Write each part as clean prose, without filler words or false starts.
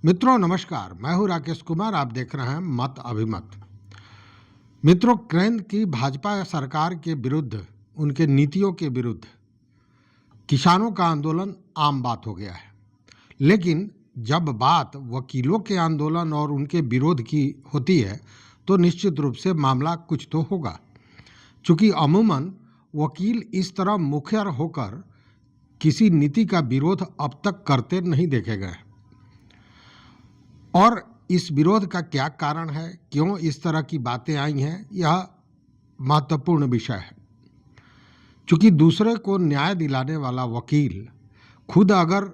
मित्रों नमस्कार, मैं हूं राकेश कुमार। आप देख रहे हैं मत अभिमत। मित्रों, केंद्र की भाजपा सरकार के विरुद्ध, उनके नीतियों के विरुद्ध किसानों का आंदोलन आम बात हो गया है। लेकिन जब बात वकीलों के आंदोलन और उनके विरोध की होती है तो निश्चित रूप से मामला कुछ तो होगा, क्योंकि अमूमन वकील इस तरह मुखर होकर किसी नीति का विरोध अब तक करते नहीं देखे गए। और इस विरोध का क्या कारण है, क्यों इस तरह की बातें आई हैं, यह महत्वपूर्ण विषय है। क्योंकि दूसरे को न्याय दिलाने वाला वकील खुद अगर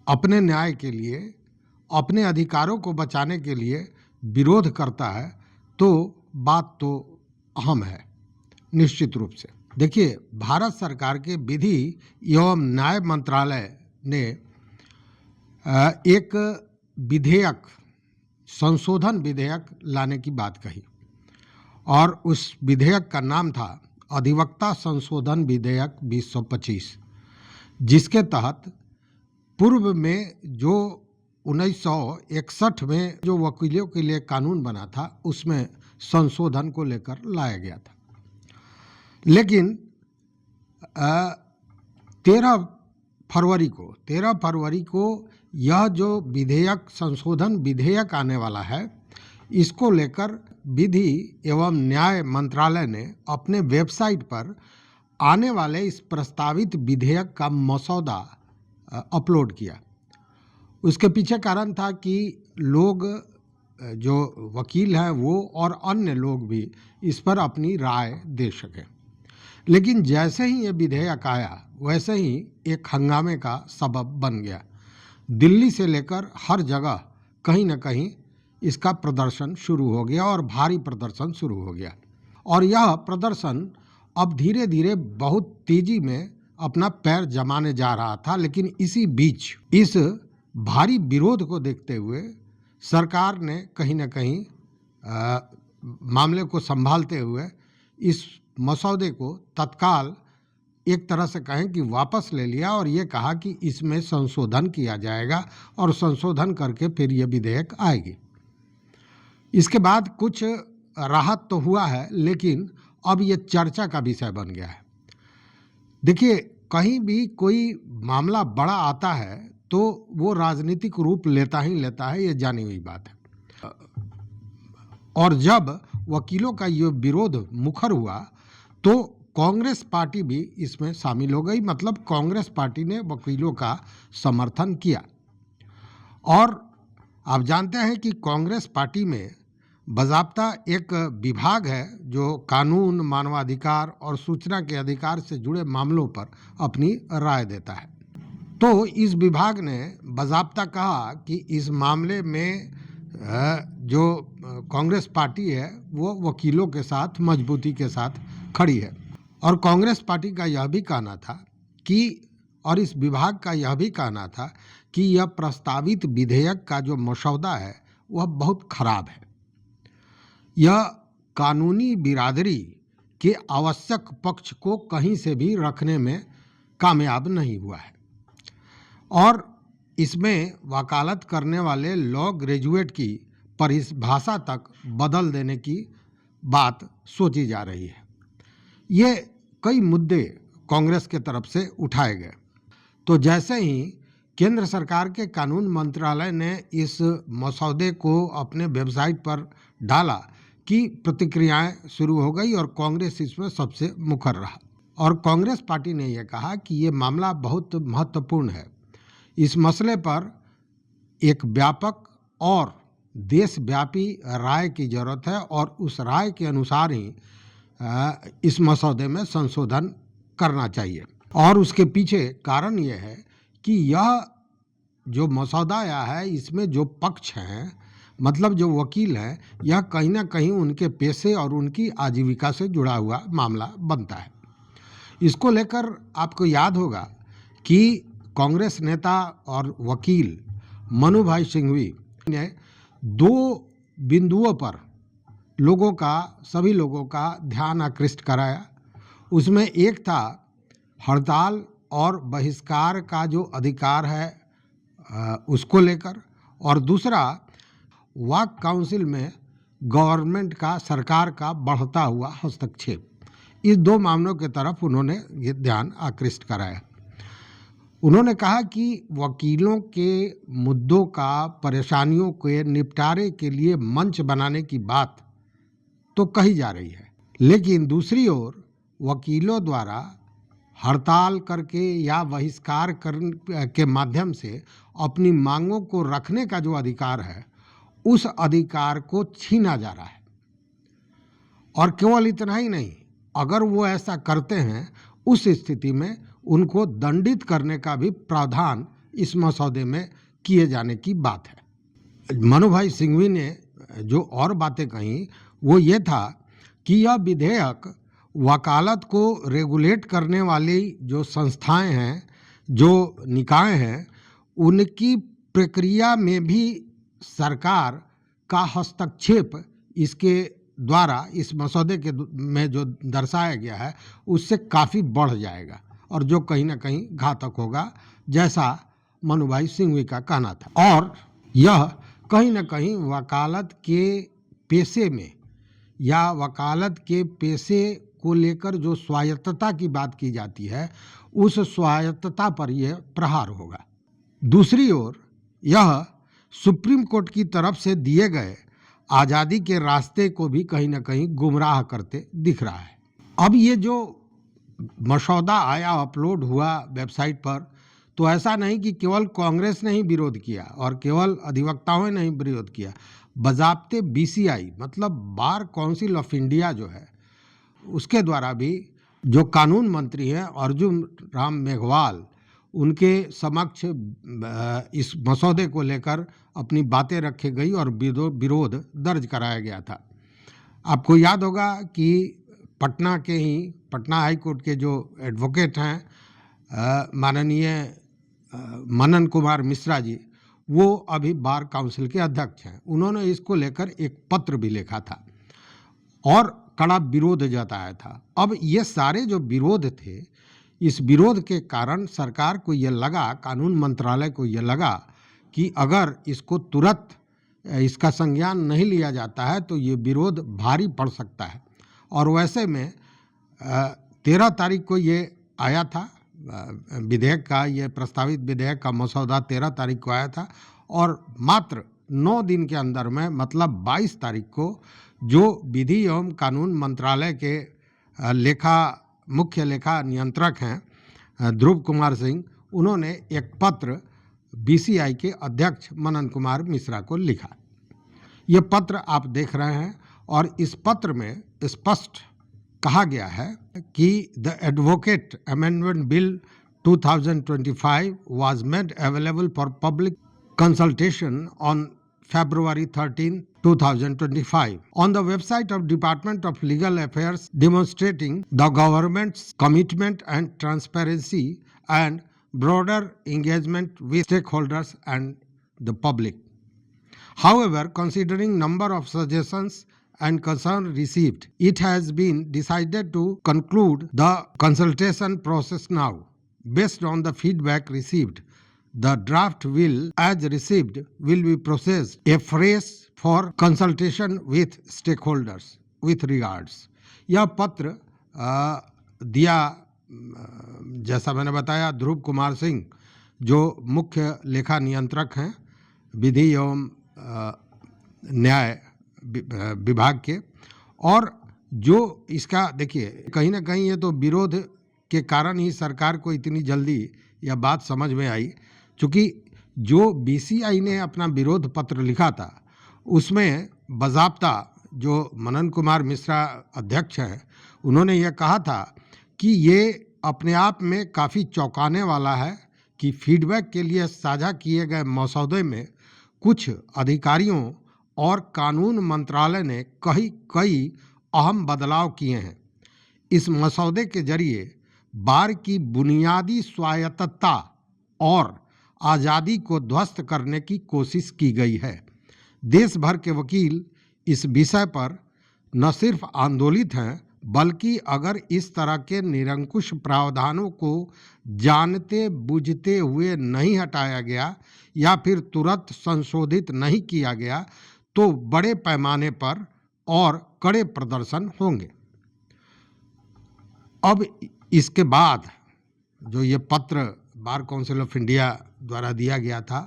अपने न्याय के लिए, अपने अधिकारों को बचाने के लिए विरोध करता है तो बात तो अहम है निश्चित रूप से। देखिए, भारत सरकार के विधि एवं न्याय मंत्रालय ने एक विधेयक, संशोधन विधेयक लाने की बात कही और उस विधेयक का नाम था अधिवक्ता संशोधन विधेयक 2025, जिसके तहत पूर्व में जो 1961 में जो वकीलों के लिए कानून बना था उसमें संशोधन को लेकर लाया गया था। लेकिन 13 फरवरी को यह जो विधेयक, संशोधन विधेयक आने वाला है, इसको लेकर विधि एवं न्याय मंत्रालय ने अपने वेबसाइट पर आने वाले इस प्रस्तावित विधेयक का मसौदा अपलोड किया। उसके पीछे कारण था कि लोग, जो वकील हैं वो और अन्य लोग भी इस पर अपनी राय दे सकें। लेकिन जैसे ही ये विधेयक आया वैसे ही एक हंगामे का सबब बन गया। दिल्ली से लेकर हर जगह कहीं न कहीं इसका प्रदर्शन शुरू हो गया और भारी प्रदर्शन शुरू हो गया। और यह प्रदर्शन अब धीरे धीरे बहुत तेजी में अपना पैर जमाने जा रहा था। लेकिन इसी बीच इस भारी विरोध को देखते हुए सरकार ने कहीं न कहीं मामले को संभालते हुए इस मसौदे को तत्काल एक तरह से कहें कि वापस ले लिया और ये कहा कि इसमें संशोधन किया जाएगा और संशोधन करके फिर ये विधेयक आएगी। इसके बाद कुछ राहत तो हुआ है, लेकिन अब ये चर्चा का विषय बन गया है। देखिए, कहीं भी कोई मामला बड़ा आता है तो वो राजनीतिक रूप लेता ही लेता है, ये जानी हुई बात है। और जब वकीलों का ये विरोध मुखर हुआ तो कांग्रेस पार्टी भी इसमें शामिल हो गई। मतलब कांग्रेस पार्टी ने वकीलों का समर्थन किया। और आप जानते हैं कि कांग्रेस पार्टी में बाज़ाब्ता एक विभाग है जो कानून, मानवाधिकार और सूचना के अधिकार से जुड़े मामलों पर अपनी राय देता है। तो इस विभाग ने बाज़ाब्ता कहा कि इस मामले में जो कांग्रेस पार्टी है वो वकीलों के साथ मजबूती के साथ खड़ी है। और कांग्रेस पार्टी का यह भी कहना था कि, और इस विभाग का यह भी कहना था कि यह प्रस्तावित विधेयक का जो मसौदा है वह बहुत खराब है। यह कानूनी बिरादरी के आवश्यक पक्ष को कहीं से भी रखने में कामयाब नहीं हुआ है और इसमें वकालत करने वाले लॉ ग्रेजुएट की परिभाषा तक बदल देने की बात सोची जा रही है। ये कई मुद्दे कांग्रेस के तरफ से उठाए गए। तो जैसे ही केंद्र सरकार के कानून मंत्रालय ने इस मसौदे को अपने वेबसाइट पर डाला कि प्रतिक्रियाएं शुरू हो गई और कांग्रेस इसमें सबसे मुखर रहा। और कांग्रेस पार्टी ने यह कहा कि ये मामला बहुत महत्वपूर्ण है। इस मसले पर एक व्यापक और देशव्यापी राय की जरूरत है और उस राय के अनुसार ही इस मसौदे में संशोधन करना चाहिए। और उसके पीछे कारण यह है कि यह जो मसौदा आया है इसमें जो पक्ष हैं, मतलब जो वकील हैं, यह कहीं ना कहीं उनके पेशे और उनकी आजीविका से जुड़ा हुआ मामला बनता है। इसको लेकर आपको याद होगा कि कांग्रेस नेता और वकील मनु भाई सिंघवी ने 2 बिंदुओं पर सभी लोगों का ध्यान आकृष्ट कराया। उसमें एक था हड़ताल और बहिष्कार का जो अधिकार है उसको लेकर, और दूसरा वाक काउंसिल में गवर्नमेंट का, सरकार का बढ़ता हुआ हस्तक्षेप। इस दो मामलों की तरफ उन्होंने ये ध्यान आकृष्ट कराया। उन्होंने कहा कि वकीलों के मुद्दों का, परेशानियों के निपटारे के लिए मंच बनाने की बात तो कही जा रही है, लेकिन दूसरी ओर वकीलों द्वारा हड़ताल करके या बहिष्कार के माध्यम से अपनी मांगों को रखने का जो अधिकार है, उस अधिकार को छीना जा रहा है। और केवल इतना ही नहीं, अगर वो ऐसा करते हैं, उस स्थिति में उनको दंडित करने का भी प्रावधान इस मसौदे में किए जाने की बात है। मनु भाई सिंघवी ने जो और बातें कही वो ये था कि यह विधेयक वकालत को रेगुलेट करने वाली जो संस्थाएं हैं, जो निकाय हैं, उनकी प्रक्रिया में भी सरकार का हस्तक्षेप इसके द्वारा, इस मसौदे के में जो दर्शाया गया है, उससे काफ़ी बढ़ जाएगा और जो कहीं ना कहीं घातक होगा, जैसा मनु भाई सिंघवी का कहना था। और यह कहीं ना कहीं वकालत के पेशे में या वकालत के पेशे को लेकर जो स्वायत्तता की बात की जाती है, उस स्वायत्तता पर यह प्रहार होगा। दूसरी ओर यह सुप्रीम कोर्ट की तरफ से दिए गए आज़ादी के रास्ते को भी कहीं ना कहीं गुमराह करते दिख रहा है। अब ये जो मसौदा आया, अपलोड हुआ वेबसाइट पर, तो ऐसा नहीं कि केवल कांग्रेस ने ही विरोध किया और केवल अधिवक्ताओं ने ही विरोध किया। बज़ाब्ते बीसीआई मतलब बार काउंसिल ऑफ इंडिया जो है, उसके द्वारा भी जो कानून मंत्री हैं अर्जुन राम मेघवाल, उनके समक्ष इस मसौदे को लेकर अपनी बातें रखी गई और विरोध दर्ज कराया गया था। आपको याद होगा कि पटना हाई कोर्ट के जो एडवोकेट हैं माननीय मनन कुमार मिश्रा जी, वो अभी बार काउंसिल के अध्यक्ष हैं। उन्होंने इसको लेकर एक पत्र भी लिखा था और कड़ा विरोध जताया था। अब ये सारे जो विरोध थे, इस विरोध के कारण सरकार को ये लगा, कानून मंत्रालय को ये लगा कि अगर इसको तुरंत इसका संज्ञान नहीं लिया जाता है तो ये विरोध भारी पड़ सकता है। और वैसे में 13 तारीख को ये आया था विधेयक का, ये प्रस्तावित विधेयक का मसौदा 13 तारीख को आया था और मात्र 9 दिन के अंदर में, मतलब 22 तारीख को, जो विधि एवं कानून मंत्रालय के मुख्य लेखा नियंत्रक हैं ध्रुव कुमार सिंह, उन्होंने एक पत्र बीसीआई के अध्यक्ष मनन कुमार मिश्रा को लिखा। ये पत्र आप देख रहे हैं और इस पत्र में स्पष्ट कहा गया है कि the advocate amendment bill 2025 was made available for public consultation on February 13, 2025 on the website of Department of Legal Affairs, demonstrating the government's commitment and transparency and broader engagement with stakeholders and the public. However, considering number of suggestions and concerns received, it has been decided to conclude the consultation process now. Based on the feedback received, the draft will, as received, will be processed afresh for consultation with stakeholders with regards. यह पत्र दिया, जैसा मैंने बताया, ध्रुव कुमार सिंह जो मुख्य लेखा नियंत्रक हैं विधि एवं न्याय विभाग के, और जो इसका, देखिए कहीं ना कहीं ये तो विरोध के कारण ही सरकार को इतनी जल्दी यह बात समझ में आई, क्योंकि जो बीसीआई ने अपना विरोध पत्र लिखा था उसमें बज़ाब्ता जो मनन कुमार मिश्रा अध्यक्ष हैं, उन्होंने यह कहा था कि ये अपने आप में काफ़ी चौंकाने वाला है कि फीडबैक के लिए साझा किए गए मसौदे में कुछ अधिकारियों और कानून मंत्रालय ने कई अहम बदलाव किए हैं। इस मसौदे के जरिए बार की बुनियादी स्वायत्तता और आज़ादी को ध्वस्त करने की कोशिश की गई है। देश भर के वकील इस विषय पर न सिर्फ आंदोलित हैं बल्कि अगर इस तरह के निरंकुश प्रावधानों को जानते बूझते हुए नहीं हटाया गया या फिर तुरंत संशोधित नहीं किया गया तो बड़े पैमाने पर और कड़े प्रदर्शन होंगे। अब इसके बाद जो ये पत्र बार काउंसिल ऑफ इंडिया द्वारा दिया गया था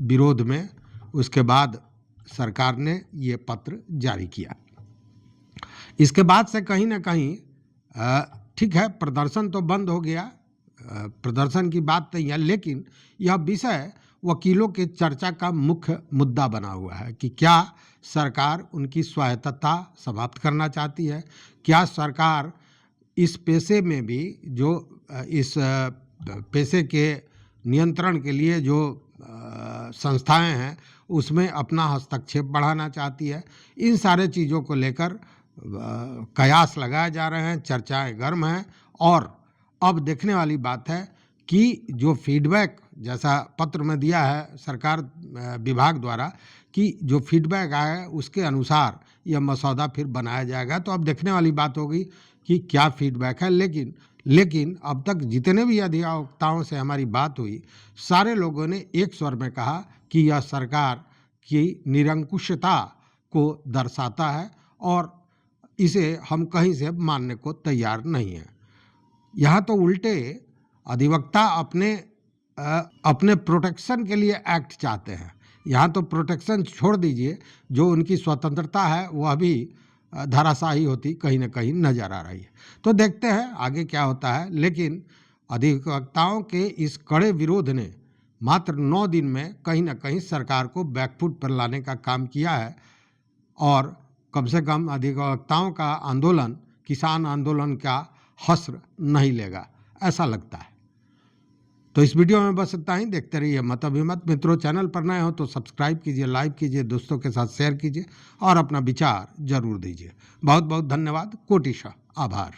विरोध में, उसके बाद सरकार ने ये पत्र जारी किया। इसके बाद से कहीं ना कहीं ठीक है, प्रदर्शन तो बंद हो गया, प्रदर्शन की बात नहीं है, लेकिन यह विषय वकीलों के चर्चा का मुख्य मुद्दा बना हुआ है कि क्या सरकार उनकी स्वायत्तता समाप्त करना चाहती है, क्या सरकार इस पेशे में भी जो इस पेशे के नियंत्रण के लिए जो संस्थाएं हैं उसमें अपना हस्तक्षेप बढ़ाना चाहती है। इन सारे चीज़ों को लेकर कयास लगाए जा रहे हैं, चर्चाएं गर्म हैं और अब देखने वाली बात है कि जो फीडबैक जैसा पत्र में दिया है सरकार विभाग द्वारा कि जो फीडबैक आया है उसके अनुसार यह मसौदा फिर बनाया जाएगा। तो अब देखने वाली बात होगी कि क्या फीडबैक है। लेकिन अब तक जितने भी अधिवक्ताओं से हमारी बात हुई, सारे लोगों ने एक स्वर में कहा कि यह सरकार की निरंकुशता को दर्शाता है और इसे हम कहीं से मानने को तैयार नहीं हैं। यहाँ तो उल्टे अधिवक्ता अपने प्रोटेक्शन के लिए एक्ट चाहते हैं। यहाँ तो प्रोटेक्शन छोड़ दीजिए, जो उनकी स्वतंत्रता है वह भी धराशायी होती कहीं ना कहीं नजर आ रही है। तो देखते हैं आगे क्या होता है। लेकिन अधिवक्ताओं के इस कड़े विरोध ने मात्र 9 दिन में कहीं ना कहीं सरकार को बैकफुट पर लाने का काम किया है और कम से कम अधिवक्ताओं का आंदोलन किसान आंदोलन का हश्र नहीं लेगा, ऐसा लगता है। तो इस वीडियो में बस इतना ही। देखते रहिए मत अभिमत। मित्रों, चैनल पर नए हो तो सब्सक्राइब कीजिए, लाइक कीजिए, दोस्तों के साथ शेयर कीजिए और अपना विचार जरूर दीजिए। बहुत बहुत धन्यवाद, कोटिशः आभार।